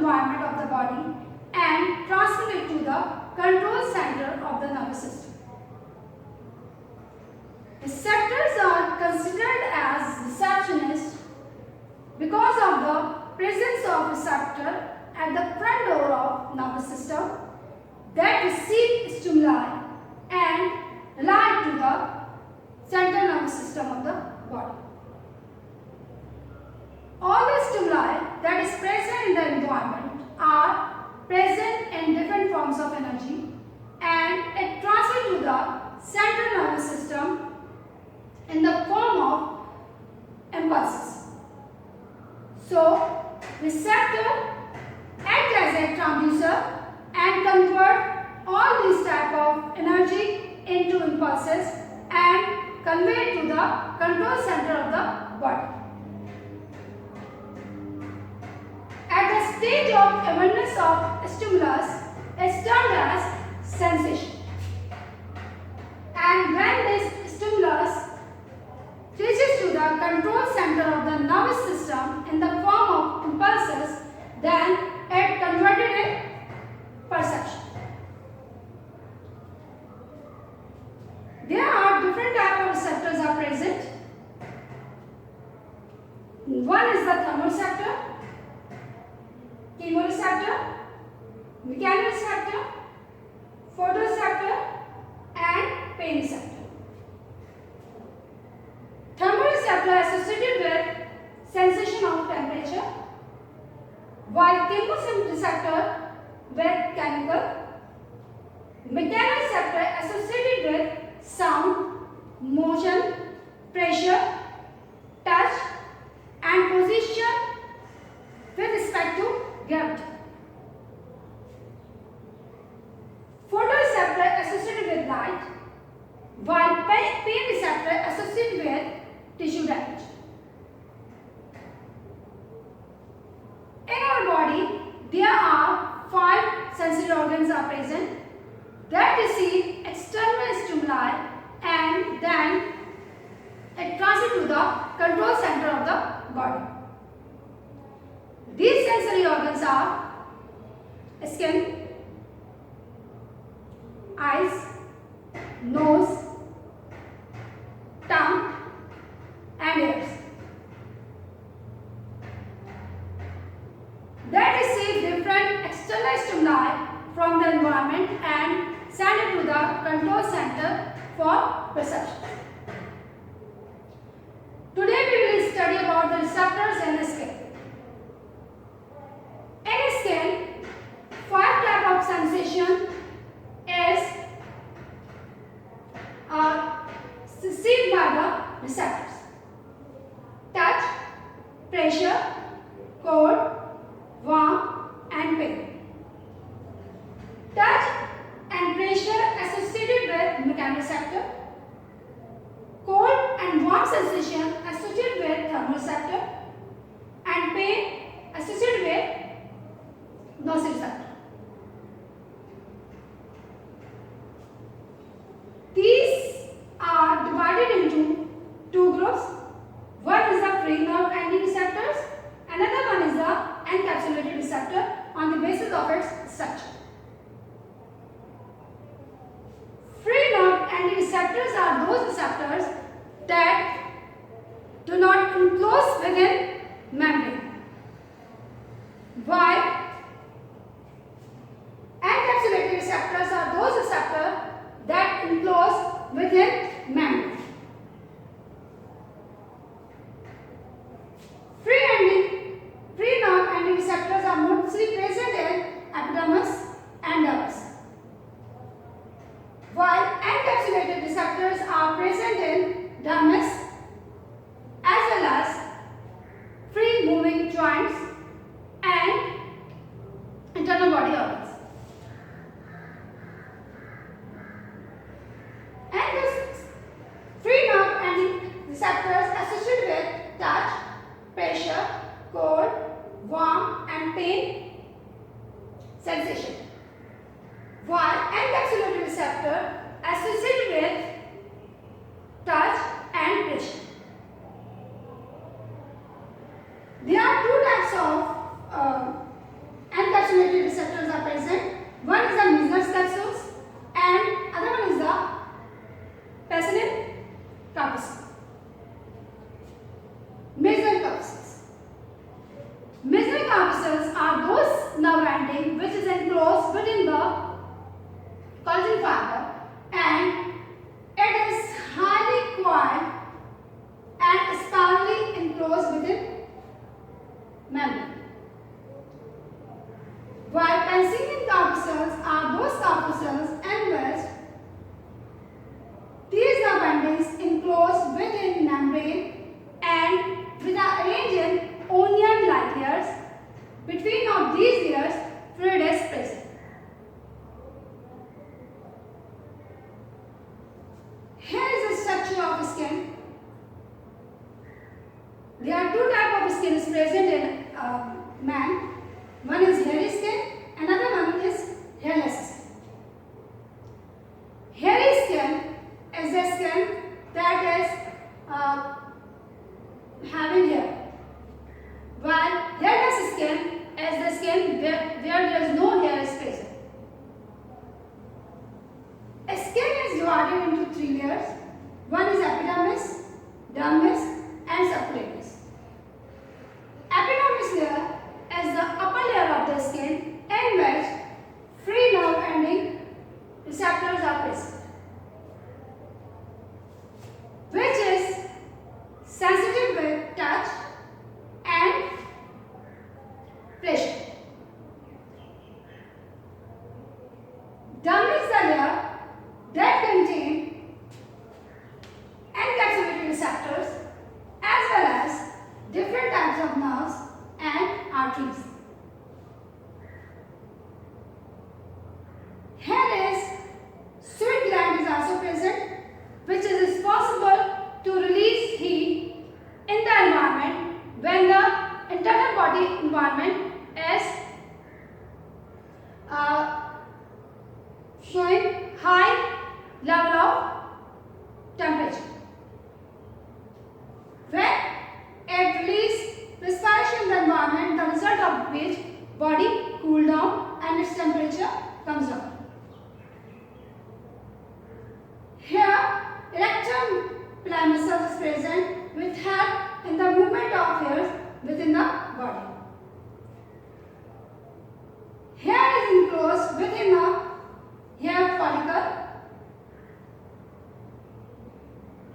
environment of the body and transfer it to the control center of the nervous system. Receptors are considered as receptionists because of the presence of receptor at the front door of nervous system that receive stimuli and relate to the central nervous system of the body. All the stimuli that is present in the environment are present in different forms of energy and it transfers to the central nervous system in the form of impulses. So, receptor act as a transducer and convert all these type of energy into impulses and convey it to the control center of the body. At the stage of awareness of stimulus is termed as sensation. And when this stimulus reaches to the control center of the nervous system in the form of impulses, then it converted in perception. There are different types of receptors are present. One is the thermoreceptor, chemoreceptor, mechanoreceptor, photoreceptor, and pain receptor. Thermoreceptor associated with sensation of temperature, while chemoreceptor with chemical, mechanoreceptor associated with sound, motion, pressure, touch, and position with respect to gravity. Photoreceptor associated with light, while pain receptor associated with tissue damage. In our body, there are 5 sensory organs are present that receive external stimuli and then it transfers to the control center of the body. These sensory organs are skin, eyes, nose, tongue, and ears. That receive different external stimuli from the environment and send it to the control center for perception. Today we will study about the receptors in the skin. In skin, 5 types of sensation is received by the receptors. Touch, pressure, cold, warm, and pain. Touch and pressure associated with mechanoreceptor. Cold and warm sensation associated with thermoreceptor. And pain associated with nociceptor. These are divided into 2 groups. One is the free nerve ending receptors, another one is the encapsulated receptor on the basis of its structure. Free nerve ending receptors are those receptors that do not enclose within membrane, while encapsulated receptors are those receptors that enclose within membrane. Free nerve ending receptors are mostly present in epidermis and dermis, while encapsulated receptors are present in dermis as well as free moving joints and internal body organs. membrane and which are arranged in onion-like layers. Between of these layers, fluid is present. Here is the structure of skin. There are two types of skin is present in man. One is hairy skin, another one is hairless skin. Hairy skin is the skin that is having hair, while hairless skin is the skin where there is no hair is present. A skin is divided into three layers. One is epidermis, dermis, and subcutaneous. Epidermis layer is the upper layer of the skin in which free nerve ending receptors are present, which is sensitive with touch and pressure. Dermis is the layer that contain encapsulated receptors as well as different types of nerves and arteries. Here is sweat gland is also present, which is responsible to release heat in the environment when the internal body environment is showing high level of temperature. When it releases respiration in the environment, the result of which body cool down and its temperature comes down. Here, erectile muscles is present which help in the movement of hairs within the body. Hair is enclosed within the hair follicle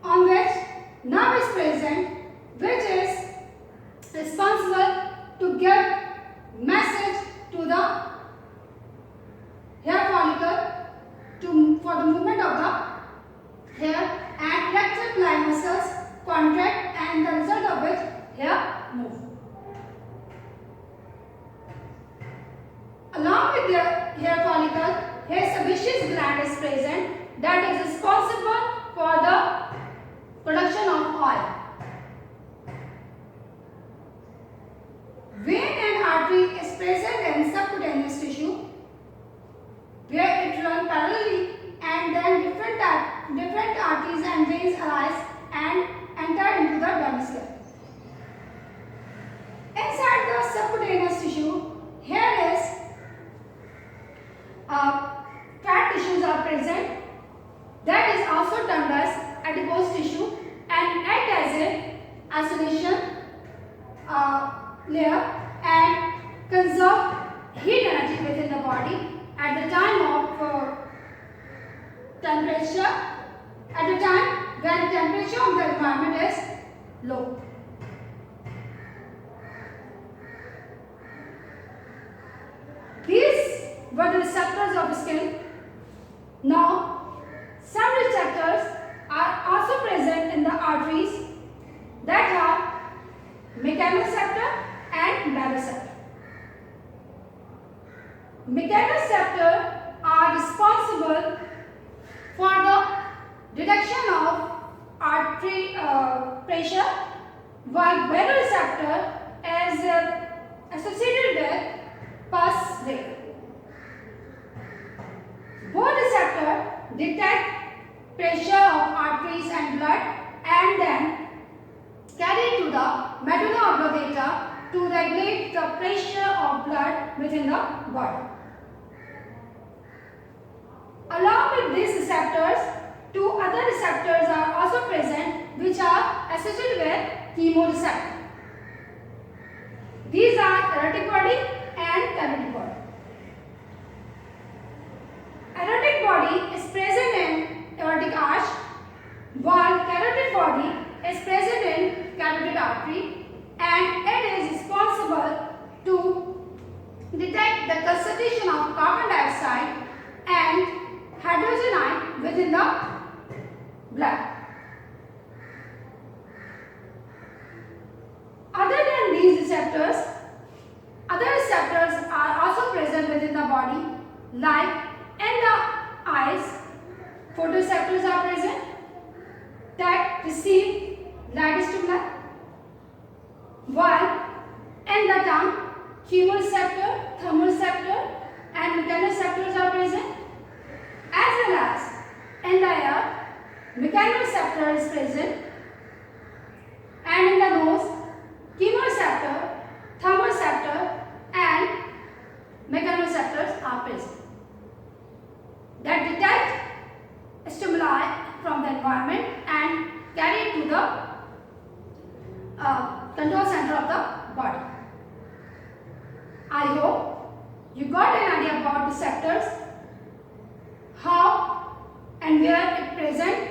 on which nerve is present, which is responsible to give message to the hair follicle for the movement of the hair, and erectile muscles contract and the result of which hair move. Along with the hair follicle, hair sebaceous gland is present that is responsible for the production of oil. Vein and artery is present in subcutaneous tissue where it runs parallelly, and then different arteries and veins arise and enter into the dermis layer. Inside the subcutaneous tissue, here is fat tissues are present that is also termed as adipose tissue and act as an isolation layer and conserve heat energy within the body at the time of temperature, at the time when temperature of the environment is low. These were the receptors of skin. Now, some receptors are also present in the arteries that are mechanoreceptor and baroreceptor. Mechanoreceptor are responsible for the detection of artery pressure, while baroreceptor is associated with pulse rate. Both receptors detect pressure of arteries and blood and then carry to the medulla oblongata to regulate the pressure of blood within the body. Along with these receptors, two other receptors are also present which are associated with chemoreceptor. These are aortic body and carotid body. Aortic body is present in aortic arch, while carotid body is present in carotid artery, and it is responsible to detect the concentration of carbon dioxide and hydrogen ion within the blood. receptors. Other receptors are also present within the body, like in the eyes, photoreceptors are present that receive light stimuli, while in the tongue, chemoreceptor, thermoreceptor and mechanoreceptors are present, as well as in the air, mechanoreceptor is present, and in the nose, chemoreceptor, thermoreceptor and mechanoreceptors are present that detect stimuli from the environment and carry it to the control center of the body. I hope you got an idea about receptors, how and where it present